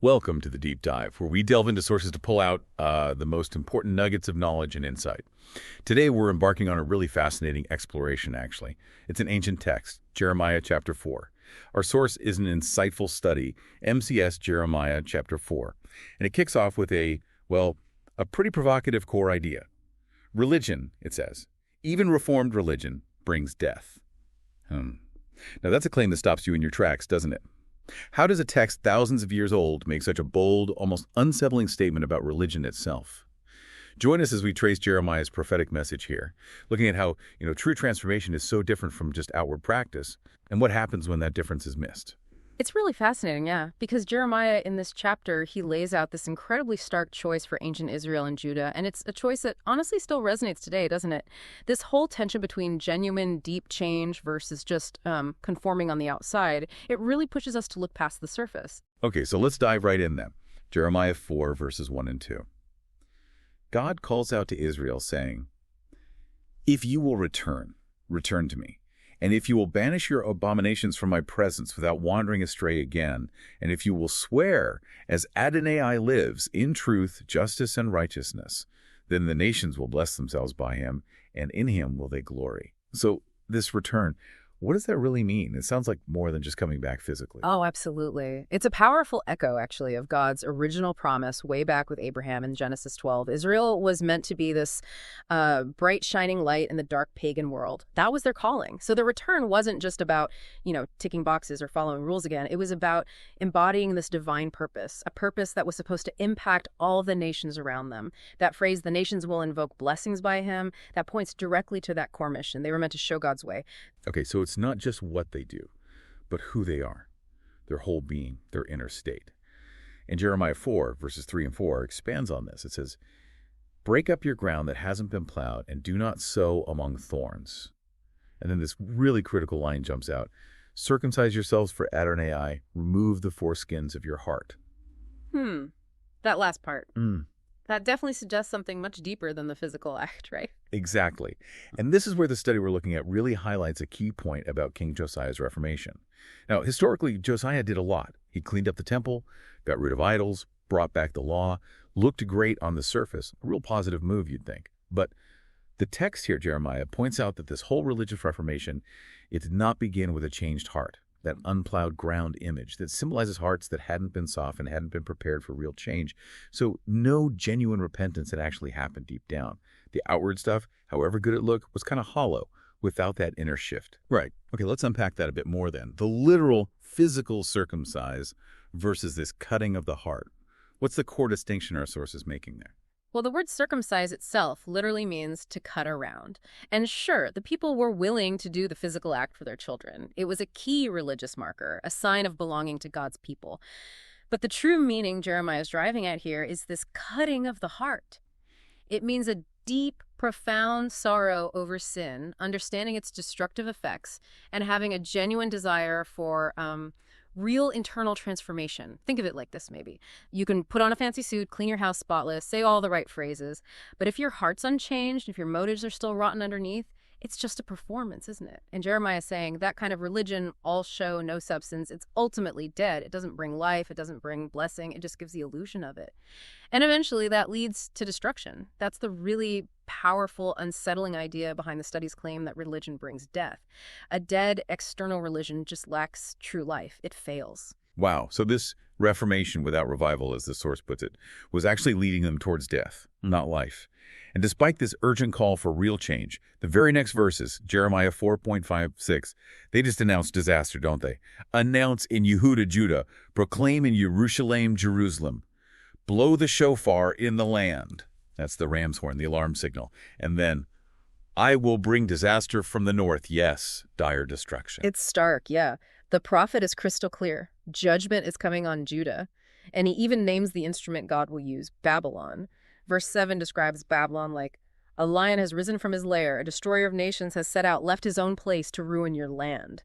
Welcome to the Deep Dive, where we delve into sources to pull out the most important nuggets of knowledge and insight. Today, we're embarking on a really fascinating exploration, actually. It's an ancient text, Jeremiah chapter 4. Our source is an insightful study, MCS Jeremiah chapter 4. And it kicks off with a pretty provocative core idea. Religion, it says, even reformed religion, brings death. Now, that's a claim that stops you in your tracks, doesn't it? How does a text thousands of years old make such a bold, almost unsettling statement about religion itself? Join us as we trace Jeremiah's prophetic message here, looking at how, true transformation is so different from just outward practice, and what happens when that difference is missed. It's really fascinating, yeah, because Jeremiah in this chapter, he lays out this incredibly stark choice for ancient Israel and Judah, and it's a choice that honestly still resonates today, doesn't it? This whole tension between genuine, deep change versus just conforming on the outside, it really pushes us to look past the surface. Okay, so let's dive right in then. Jeremiah 4, verses 1 and 2. God calls out to Israel, saying, "If you will return to me. And if you will banish your abominations from my presence without wandering astray again, and if you will swear, as Adonai lives, in truth, justice, and righteousness, then the nations will bless themselves by him, and in him will they glory." So this return, what does that really mean? It sounds like more than just coming back physically. Oh, absolutely. It's a powerful echo, actually, of God's original promise way back with Abraham in Genesis 12. Israel was meant to be this bright, shining light in the dark pagan world. That was their calling. So the return wasn't just about, ticking boxes or following rules again. It was about embodying this divine purpose, a purpose that was supposed to impact all the nations around them. That phrase, "the nations will invoke blessings by him," that points directly to that core mission. They were meant to show God's way. Okay, so it's not just what they do, but who they are, their whole being, their inner state. And Jeremiah 4, verses 3 and 4 expands on this. It says, "Break up your ground that hasn't been plowed, and do not sow among thorns." And then this really critical line jumps out. "Circumcise yourselves for Adonai, remove the foreskins of your heart." That last part. That definitely suggests something much deeper than the physical act, right? Exactly. And this is where the study we're looking at really highlights a key point about King Josiah's Reformation. Now, historically, Josiah did a lot. He cleaned up the temple, got rid of idols, brought back the law, looked great on the surface, a real positive move, you'd think. But the text here, Jeremiah, points out that this whole religious reformation, it did not begin with a changed heart, that unplowed ground image that symbolizes hearts that hadn't been softened, hadn't been prepared for real change. So no genuine repentance had actually happened deep down. The outward stuff, however good it looked, was kind of hollow without that inner shift. Right. Okay, let's unpack that a bit more then. The literal physical circumcise versus this cutting of the heart. What's the core distinction our source is making there? Well, the word circumcise itself literally means to cut around. And sure, the people were willing to do the physical act for their children. It was a key religious marker, a sign of belonging to God's people. But the true meaning Jeremiah is driving at here is this cutting of the heart. It means a deep, profound sorrow over sin, understanding its destructive effects, and having a genuine desire for real internal transformation. Think of it like this, maybe. You can put on a fancy suit, clean your house spotless, say all the right phrases, but if your heart's unchanged, if your motives are still rotten underneath, it's just a performance, isn't it? And Jeremiah is saying that kind of religion, all show, no substance, it's ultimately dead. It doesn't bring life, it doesn't bring blessing, it just gives the illusion of it. And eventually that leads to destruction. That's the really powerful, unsettling idea behind the study's claim that religion brings death. A dead external religion just lacks true life. It fails. Wow. So this reformation without revival, as the source puts it, was actually leading them towards death, not life. And despite this urgent call for real change, the very next verses, Jeremiah 4.56, they just announce disaster, don't they? "Announce in Yehuda, Judah, proclaim in Yerushalayim, Jerusalem, blow the shofar in the land." That's the ram's horn, the alarm signal. And then, "I will bring disaster from the north, yes, dire destruction." It's stark, yeah. The prophet is crystal clear. Judgment is coming on Judah. And he even names the instrument God will use, Babylon. Verse 7 describes Babylon like, "A lion has risen from his lair, a destroyer of nations has set out, left his own place to ruin your land."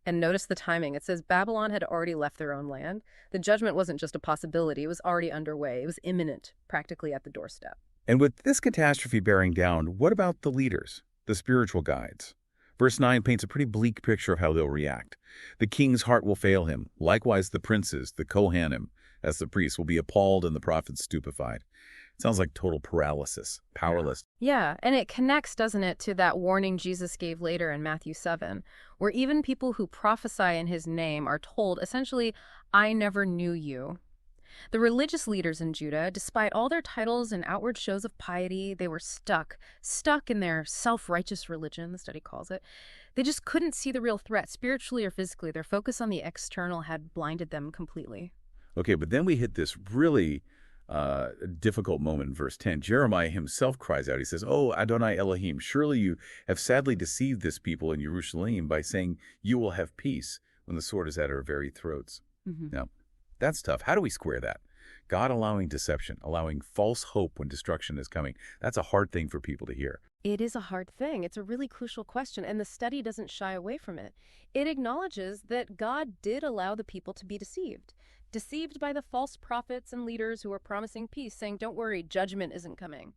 And notice the timing. It says Babylon had already left their own land. The judgment wasn't just a possibility. It was already underway. It was imminent, practically at the doorstep. And with this catastrophe bearing down, what about the leaders, the spiritual guides? Verse 9 paints a pretty bleak picture of how they'll react. The king's heart will fail him, likewise the princes, the Kohanim, as the priests, will be appalled and the prophets stupefied. It sounds like total paralysis, powerless. Yeah, and it connects, doesn't it, to that warning Jesus gave later in Matthew 7, where even people who prophesy in his name are told, essentially, I never knew you. The religious leaders in Judah, despite all their titles and outward shows of piety, they were stuck in their self-righteous religion, the study calls it. They just couldn't see the real threat, spiritually or physically. Their focus on the external had blinded them completely. Okay, but then we hit this really difficult moment in verse 10. Jeremiah himself cries out. He says, "Oh, Adonai Elohim, surely you have sadly deceived this people in Jerusalem by saying you will have peace when the sword is at our very throats." Now, that's tough. How do we square that? God allowing deception, allowing false hope when destruction is coming. That's a hard thing for people to hear. It is a hard thing. It's a really crucial question, and the study doesn't shy away from it. It acknowledges that God did allow the people to be deceived by the false prophets and leaders who were promising peace, saying, don't worry, judgment isn't coming.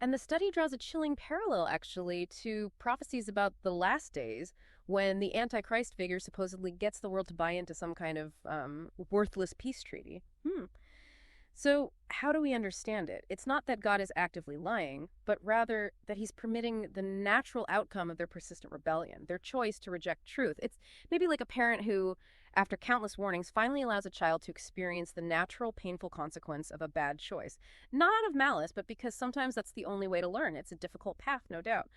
And the study draws a chilling parallel, actually, to prophecies about the last days, when the Antichrist figure supposedly gets the world to buy into some kind of worthless peace treaty. So how do we understand it? It's not that God is actively lying, but rather that he's permitting the natural outcome of their persistent rebellion, their choice to reject truth. It's maybe like a parent who, after countless warnings, finally allows a child to experience the natural, painful consequence of a bad choice. Not out of malice, but because sometimes that's the only way to learn. It's a difficult path, no doubt.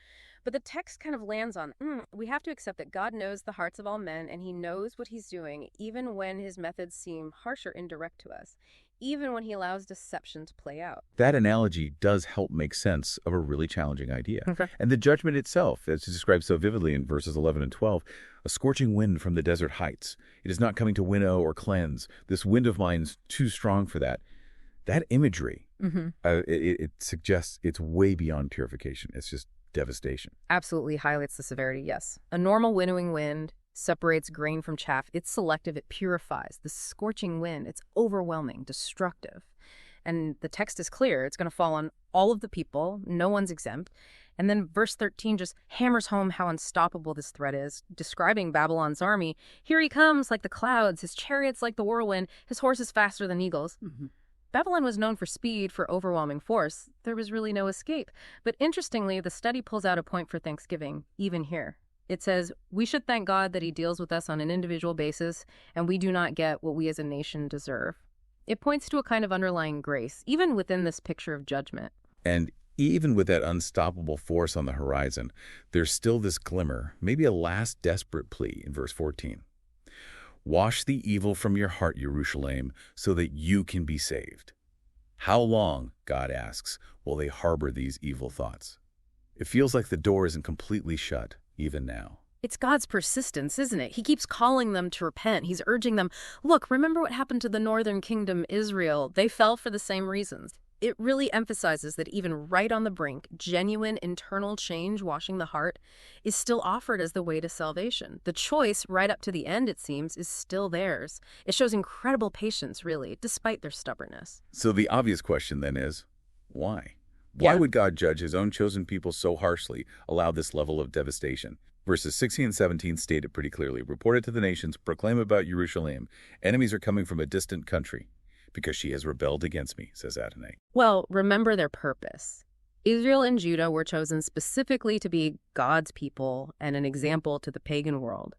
But the text kind of lands on, we have to accept that God knows the hearts of all men, and he knows what he's doing, even when his methods seem harsh or indirect to us, even when he allows deception to play out. That analogy does help make sense of a really challenging idea. Okay. And the judgment itself, as described so vividly in verses 11 and 12, a scorching wind from the desert heights. It is not coming to winnow or cleanse. This wind of mine's too strong for that. That imagery, it suggests it's way beyond purification. It's just devastation. Absolutely highlights the severity, yes. A normal winnowing wind separates grain from chaff. It's selective, it purifies. The scorching wind, it's overwhelming, destructive. And the text is clear. It's going to fall on all of the people. No one's exempt. And then verse 13 just hammers home how unstoppable this threat is, describing Babylon's army. Here he comes like the clouds, his chariots like the whirlwind, his horses faster than eagles. Babylon was known for speed, for overwhelming force. There was really no escape. But interestingly, the study pulls out a point for Thanksgiving, even here. It says, we should thank God that he deals with us on an individual basis, and we do not get what we as a nation deserve. It points to a kind of underlying grace, even within this picture of judgment. And even with that unstoppable force on the horizon, there's still this glimmer, maybe a last desperate plea in verse 14. Wash the evil from your heart, Jerusalem, so that you can be saved. How long, God asks, will they harbor these evil thoughts? It feels like the door isn't completely shut, even now. It's God's persistence, isn't it? He keeps calling them to repent. He's urging them, look, remember what happened to the northern kingdom, Israel. They fell for the same reasons. It really emphasizes that even right on the brink, genuine internal change washing the heart is still offered as the way to salvation. The choice, right up to the end, it seems, is still theirs. It shows incredible patience, really, despite their stubbornness. So the obvious question then is, why? Why would God judge his own chosen people so harshly, allow this level of devastation? Verses 16 and 17 state it pretty clearly. Report it to the nations, proclaim about Jerusalem. Enemies are coming from a distant country, because she has rebelled against me, says Adonai. Well, remember their purpose. Israel and Judah were chosen specifically to be God's people and an example to the pagan world.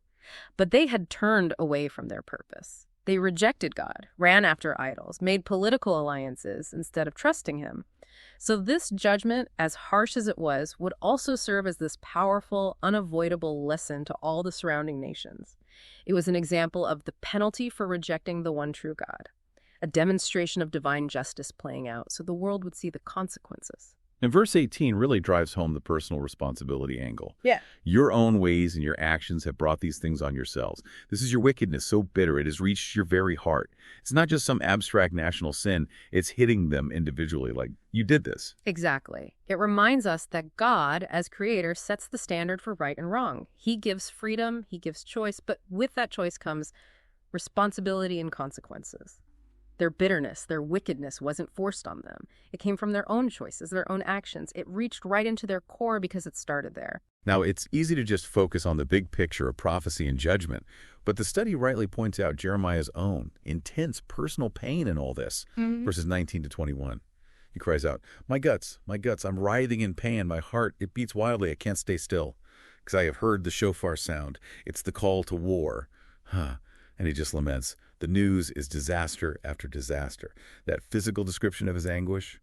But they had turned away from their purpose. They rejected God, ran after idols, made political alliances instead of trusting him. So this judgment, as harsh as it was, would also serve as this powerful, unavoidable lesson to all the surrounding nations. It was an example of the penalty for rejecting the one true God, a demonstration of divine justice playing out so the world would see the consequences. And verse 18 really drives home the personal responsibility angle. Yeah. Your own ways and your actions have brought these things on yourselves. This is your wickedness so bitter it has reached your very heart. It's not just some abstract national sin. It's hitting them individually, like, you did this. Exactly. It reminds us that God, as creator, sets the standard for right and wrong. He gives freedom, he gives choice, but with that choice comes responsibility and consequences. Their bitterness, their wickedness wasn't forced on them. It came from their own choices, their own actions. It reached right into their core because it started there. Now, it's easy to just focus on the big picture of prophecy and judgment, but the study rightly points out Jeremiah's own intense personal pain in all this. Verses 19 to 21. He cries out, my guts, I'm writhing in pain. My heart, it beats wildly. I can't stay still, because I have heard the shofar sound. It's the call to war. And he just laments. The news is disaster after disaster. That physical description of his anguish,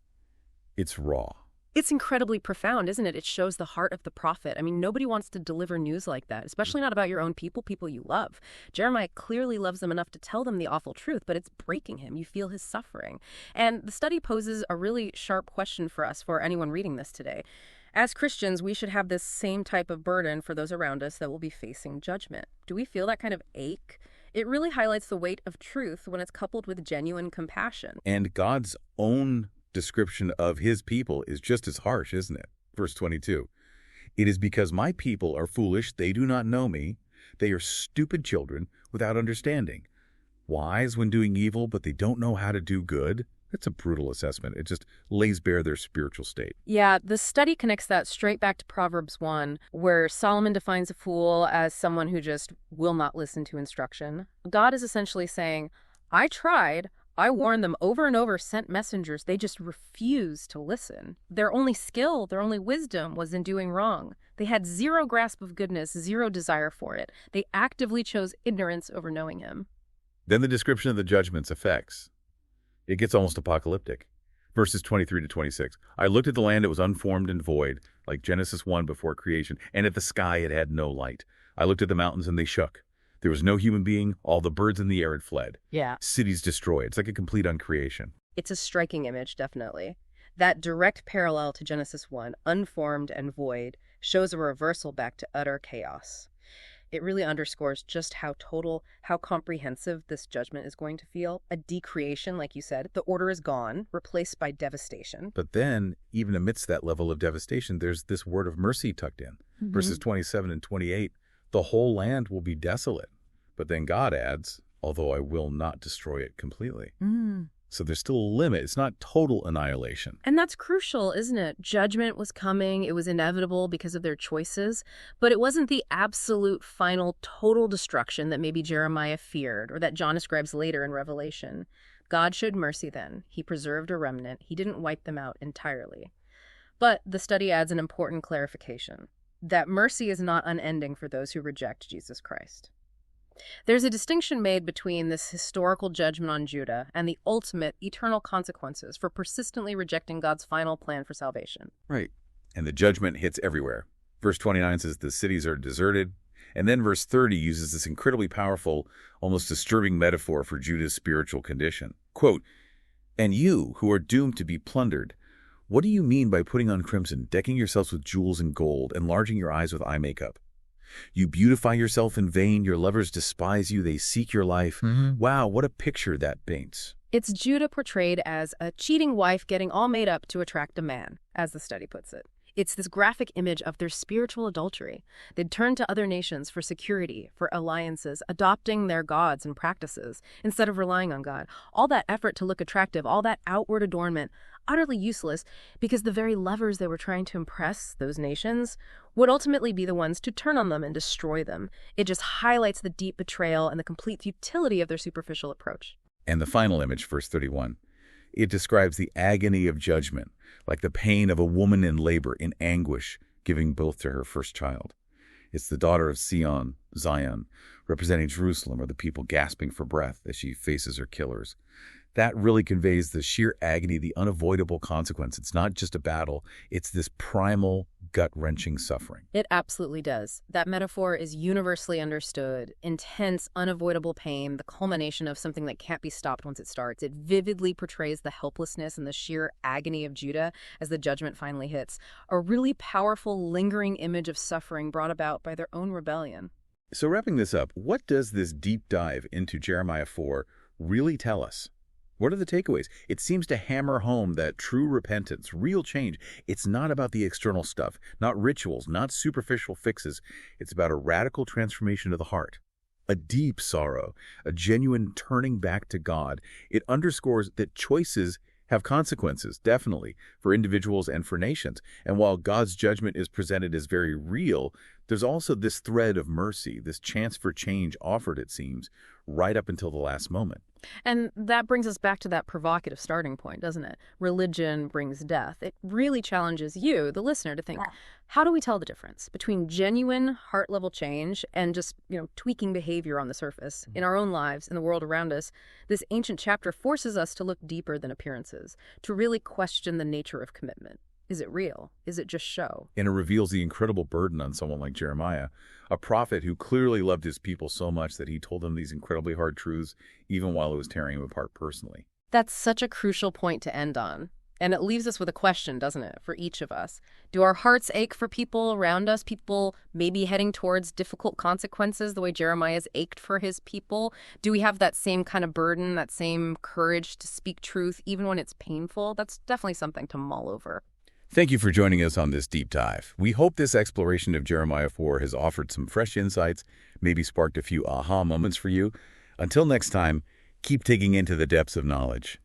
it's raw. It's incredibly profound, isn't it? It shows the heart of the prophet. I mean, nobody wants to deliver news like that, especially not about your own people you love. Jeremiah clearly loves them enough to tell them the awful truth, but it's breaking him. You feel his suffering. And the study poses a really sharp question for us, for anyone reading this today. As Christians, we should have this same type of burden for those around us that will be facing judgment. Do we feel that kind of ache? It really highlights the weight of truth when it's coupled with genuine compassion. And God's own description of his people is just as harsh, isn't it? Verse 22. It is because my people are foolish, they do not know me. They are stupid children without understanding. Wise when doing evil, but they don't know how to do good. That's a brutal assessment. It just lays bare their spiritual state. Yeah, the study connects that straight back to Proverbs 1, where Solomon defines a fool as someone who just will not listen to instruction. God is essentially saying, I tried. I warned them over and over, sent messengers. They just refused to listen. Their only skill, their only wisdom was in doing wrong. They had zero grasp of goodness, zero desire for it. They actively chose ignorance over knowing him. Then the description of the judgment's effects. It gets almost apocalyptic. Verses 23 to 26. I looked at the land, it was unformed and void, like Genesis 1 before creation, and at the sky it had no light. I looked at the mountains and they shook. There was no human being. All the birds in the air had fled. Yeah. Cities destroyed. It's like a complete uncreation. It's a striking image, definitely. That direct parallel to Genesis 1, unformed and void, shows a reversal back to utter chaos. It really underscores just how total, how comprehensive this judgment is going to feel. A decreation, like you said. The order is gone, replaced by devastation. But then, even amidst that level of devastation, there's this word of mercy tucked in. Verses 27 and 28. The whole land will be desolate. But then God adds, although I will not destroy it completely. So there's still a limit. It's not total annihilation. And that's crucial, isn't it? Judgment was coming. It was inevitable because of their choices. But it wasn't the absolute, final, total destruction that maybe Jeremiah feared or that John describes later in Revelation. God showed mercy then. He preserved a remnant. He didn't wipe them out entirely. But the study adds an important clarification. That mercy is not unending for those who reject Jesus Christ. There's a distinction made between this historical judgment on Judah and the ultimate eternal consequences for persistently rejecting God's final plan for salvation. Right. And the judgment hits everywhere. Verse 29 says the cities are deserted. And then verse 30 uses this incredibly powerful, almost disturbing metaphor for Judah's spiritual condition. Quote, and you who are doomed to be plundered, what do you mean by putting on crimson, decking yourselves with jewels and gold, enlarging your eyes with eye makeup? You beautify yourself in vain. Your lovers despise you. They seek your life. Wow, what a picture that paints. It's Judah portrayed as a cheating wife getting all made up to attract a man, as the study puts it. It's this graphic image of their spiritual adultery. They'd turn to other nations for security, for alliances, adopting their gods and practices instead of relying on God. All that effort to look attractive, all that outward adornment, utterly useless because the very lovers they were trying to impress, those nations, would ultimately be the ones to turn on them and destroy them. It just highlights the deep betrayal and the complete futility of their superficial approach. And the final image, verse 31, it describes the agony of judgment, like the pain of a woman in labor, in anguish, giving birth to her first child. It's the daughter of Zion, representing Jerusalem, or the people gasping for breath as she faces her killers. That really conveys the sheer agony, the unavoidable consequence. It's not just a battle. It's this primal, gut-wrenching suffering. It absolutely does. That metaphor is universally understood. Intense, unavoidable pain, the culmination of something that can't be stopped once it starts. It vividly portrays the helplessness and the sheer agony of Judah as the judgment finally hits. A really powerful, lingering image of suffering brought about by their own rebellion. So wrapping this up, what does this deep dive into Jeremiah 4 really tell us? What are the takeaways? It seems to hammer home that true repentance, real change, it's not about the external stuff, not rituals, not superficial fixes. It's about a radical transformation of the heart. A deep sorrow, a genuine turning back to God. It underscores that choices have consequences, definitely, for individuals and for nations. And while God's judgment is presented as very real, there's also this thread of mercy, this chance for change offered, it seems, right up until the last moment. And that brings us back to that provocative starting point, doesn't it? Religion brings death. It really challenges you, the listener, to think, how do we tell the difference between genuine heart-level change and just, tweaking behavior on the surface? In our own lives, in the world around us, this ancient chapter forces us to look deeper than appearances, to really question the nature of commitment. Is it real? Is it just show? And it reveals the incredible burden on someone like Jeremiah, a prophet who clearly loved his people so much that he told them these incredibly hard truths, even while it was tearing him apart personally. That's such a crucial point to end on. And it leaves us with a question, doesn't it, for each of us? Do our hearts ache for people around us, people maybe heading towards difficult consequences the way Jeremiah's ached for his people? Do we have that same kind of burden, that same courage to speak truth, even when it's painful? That's definitely something to mull over. Thank you for joining us on this deep dive. We hope this exploration of Jeremiah 4 has offered some fresh insights, maybe sparked a few aha moments for you. Until next time, keep digging into the depths of knowledge.